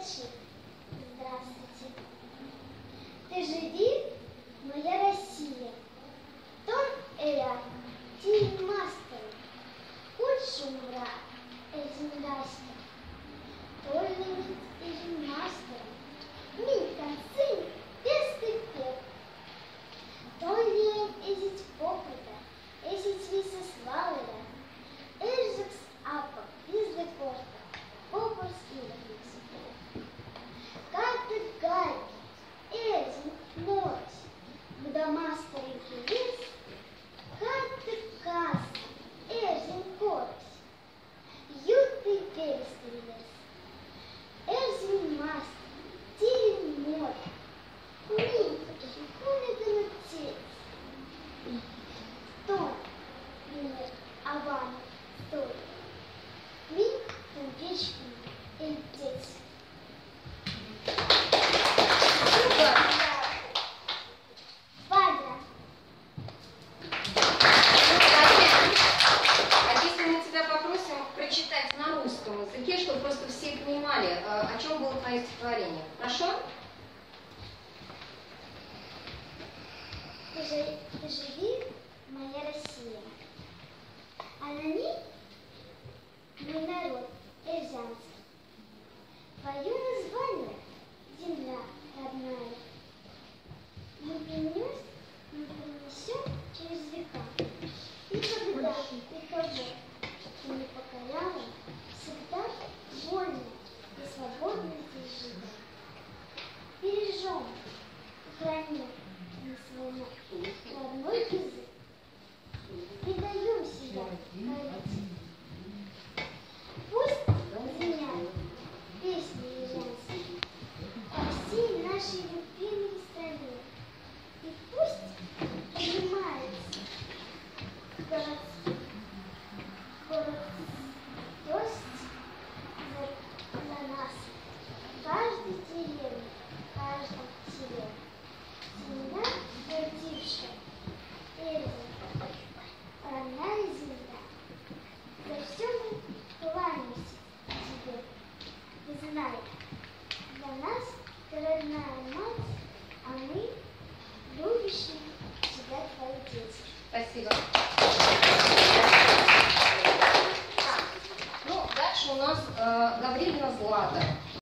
пришедших, здравствуйте. Ты живи, моя Россия, Том эля, тиль мастер, худший мрак, эльзиндастер, тольный и мастер, ми концы, без пеп. Тольный эзить попыта, эзить висославера, эрзекс апа, из декорта, попорс и лакрис. Как ты гайки, эзин ночь, когда мастерин лис, как ты кас, эзин корс, ютый перестый лес, эзин мастер, тилин море, ми, хули гнутец, тон, мир, аван, стой, ми, тумбечный, эльтец. Валя. А если мы тебя попросим прочитать на русском языке, чтобы просто все понимали, о чем было твое стихотворение? Хорошо? Ты живи, моя Россия, а на ней мой народ, эрзянский.